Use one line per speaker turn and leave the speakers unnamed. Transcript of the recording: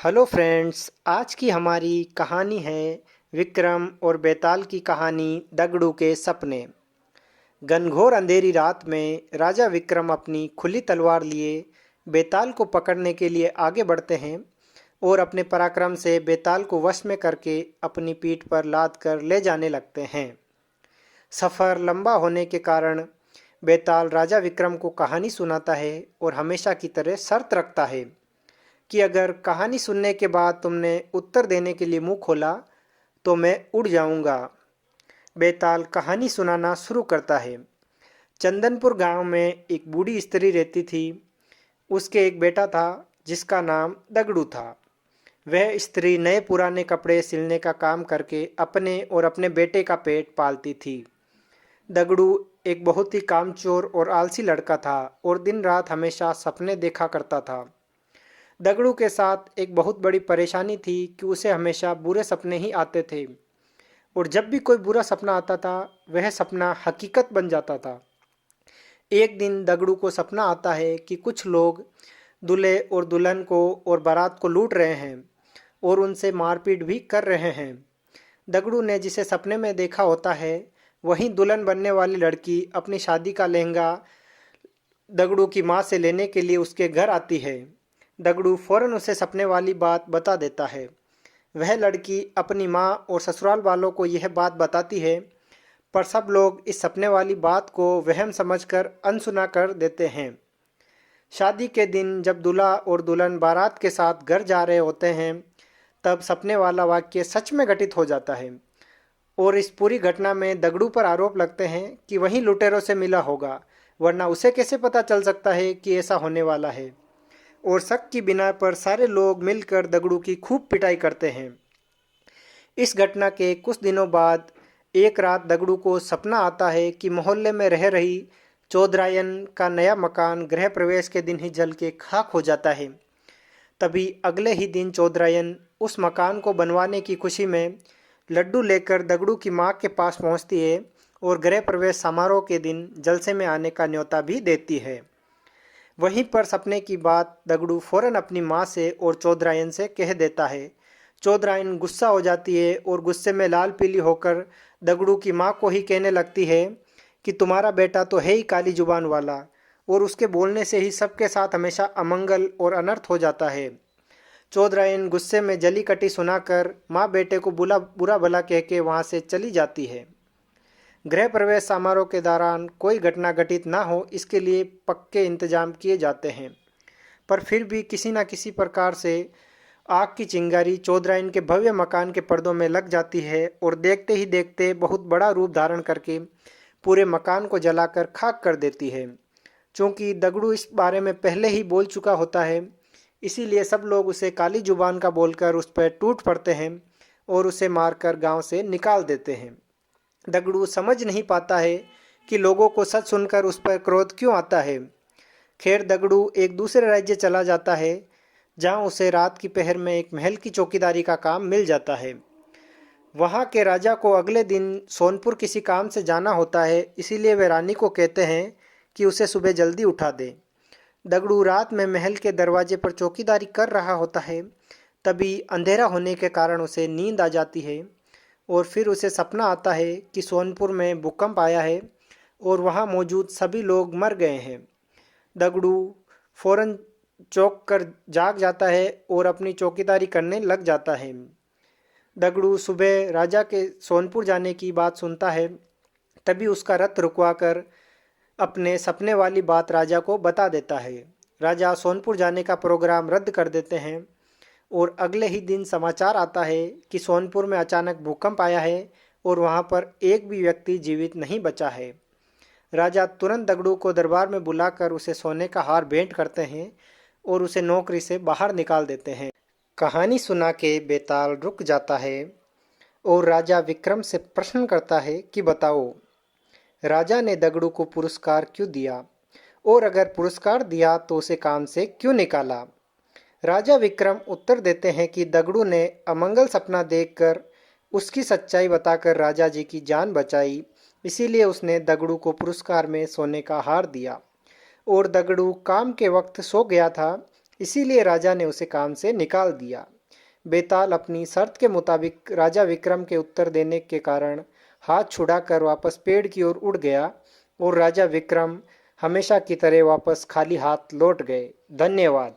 Hello friends, आज की हमारी कहानी है विक्रम और बेताल की कहानी दगड़ू के सपने। घनघोर अंधेरी रात में राजा विक्रम अपनी खुली तलवार लिए बेताल को पकड़ने के लिए आगे बढ़ते हैं और अपने पराक्रम से बेताल को वश में करके अपनी पीठ पर लाद कर ले जाने लगते हैं। सफ़र लंबा होने के कारण बेताल राजा विक्रम को कहानी सुनाता है और हमेशा की तरह शर्त रखता है कि अगर कहानी सुनने के बाद तुमने उत्तर देने के लिए मुंह खोला तो मैं उड़ जाऊंगा। बेताल कहानी सुनाना शुरू करता है। चंदनपुर गांव में एक बूढ़ी स्त्री रहती थी। उसके एक बेटा था जिसका नाम दगड़ू था। वह स्त्री नए पुराने कपड़े सिलने का काम करके अपने और अपने बेटे का पेट पालती थी। दगड़ू एक बहुत ही कामचोर और आलसी लड़का था और दिन रात हमेशा सपने देखा करता था। दगड़ू के साथ एक बहुत बड़ी परेशानी थी कि उसे हमेशा बुरे सपने ही आते थे और जब भी कोई बुरा सपना आता था वह सपना हकीकत बन जाता था। एक दिन दगड़ू को सपना आता है कि कुछ लोग दूल्हे और दुल्हन को और बारात को लूट रहे हैं और उनसे मारपीट भी कर रहे हैं। दगड़ू ने जिसे सपने में देखा होता है वहीं दुल्हन बनने वाली लड़की अपनी शादी का लहंगा दगड़ू की माँ से लेने के लिए उसके घर आती है। दगड़ू फौरन उसे सपने वाली बात बता देता है। वह लड़की अपनी माँ और ससुराल वालों को यह बात बताती है, पर सब लोग इस सपने वाली बात को वहम समझकर अनसुना कर देते हैं। शादी के दिन जब दूल्हा और दुल्हन बारात के साथ घर जा रहे होते हैं तब सपने वाला वाक्य सच में घटित हो जाता है और इस पूरी घटना में दगड़ू पर आरोप लगते हैं कि वही लुटेरों से मिला होगा, वरना उसे कैसे पता चल सकता है कि ऐसा होने वाला है। और शक की बिना पर सारे लोग मिलकर दगड़ू की खूब पिटाई करते हैं। इस घटना के कुछ दिनों बाद एक रात दगड़ू को सपना आता है कि मोहल्ले में रह रही चौधरायन का नया मकान गृह प्रवेश के दिन ही जल के खाक हो जाता है। तभी अगले ही दिन चौधरायन उस मकान को बनवाने की खुशी में लड्डू लेकर दगड़ू की माँ के पास पहुँचती है और गृह प्रवेश समारोह के दिन जलसे में आने का न्योता भी देती है। वहीं पर सपने की बात दगड़ू फौरन अपनी माँ से और चौधरायन से कह देता है। चौधरायन गुस्सा हो जाती है और गुस्से में लाल पीली होकर दगड़ू की माँ को ही कहने लगती है कि तुम्हारा बेटा तो है ही काली जुबान वाला और उसके बोलने से ही सबके साथ हमेशा अमंगल और अनर्थ हो जाता है। चौधरायन गुस्से में जली कटी सुनाकर माँ बेटे को बुरा भला कह के वहाँ से चली जाती है। गृह प्रवेश समारोह के दौरान कोई घटना घटित ना हो इसके लिए पक्के इंतजाम किए जाते हैं, पर फिर भी किसी न किसी प्रकार से आग की चिंगारी चौधराइन के भव्य मकान के पर्दों में लग जाती है और देखते ही देखते बहुत बड़ा रूप धारण करके पूरे मकान को जलाकर खाक कर देती है। चूँकि दगड़ू इस बारे में पहले ही बोल चुका होता है, इसीलिए सब लोग उसे काली जुबान का बोलकर उस पर टूट पड़ते हैं और उसे मारकर गांव से निकाल देते हैं। दगड़ू समझ नहीं पाता है कि लोगों को सच सुनकर उस पर क्रोध क्यों आता है। खैर दगड़ू एक दूसरे राज्य चला जाता है जहां उसे रात की पहर में एक महल की चौकीदारी का काम मिल जाता है। वहां के राजा को अगले दिन सोनपुर किसी काम से जाना होता है, इसीलिए वे रानी को कहते हैं कि उसे सुबह जल्दी उठा दे। दगड़ू रात में महल के दरवाजे पर चौकीदारी कर रहा होता है, तभी अंधेरा होने के कारण उसे नींद आ जाती है और फिर उसे सपना आता है कि सोनपुर में भूकंप आया है और वहाँ मौजूद सभी लोग मर गए हैं। दगड़ू फौरन चौंक कर जाग जाता है और अपनी चौकीदारी करने लग जाता है। दगड़ू सुबह राजा के सोनपुर जाने की बात सुनता है, तभी उसका रथ रुकवाकर अपने सपने वाली बात राजा को बता देता है। राजा सोनपुर जाने का प्रोग्राम रद्द कर देते हैं और अगले ही दिन समाचार आता है कि सोनपुर में अचानक भूकंप आया है और वहां पर एक भी व्यक्ति जीवित नहीं बचा है। राजा तुरंत दगड़ू को दरबार में बुलाकर उसे सोने का हार भेंट करते हैं और उसे नौकरी से बाहर निकाल देते हैं। कहानी सुना के बेताल रुक जाता है और राजा विक्रम से प्रश्न करता है कि बताओ, राजा ने दगड़ू को पुरस्कार क्यों दिया और अगर पुरस्कार दिया तो उसे काम से क्यों निकाला। राजा विक्रम उत्तर देते हैं कि दगड़ू ने अमंगल सपना देखकर उसकी सच्चाई बताकर राजा जी की जान बचाई, इसीलिए उसने दगड़ू को पुरस्कार में सोने का हार दिया और दगड़ू काम के वक्त सो गया था, इसीलिए राजा ने उसे काम से निकाल दिया। बेताल अपनी शर्त के मुताबिक राजा विक्रम के उत्तर देने के कारण हाथ छुड़ाकर वापस पेड़ की ओर उड़ गया और राजा विक्रम हमेशा की तरह वापस खाली हाथ लौट गए। धन्यवाद।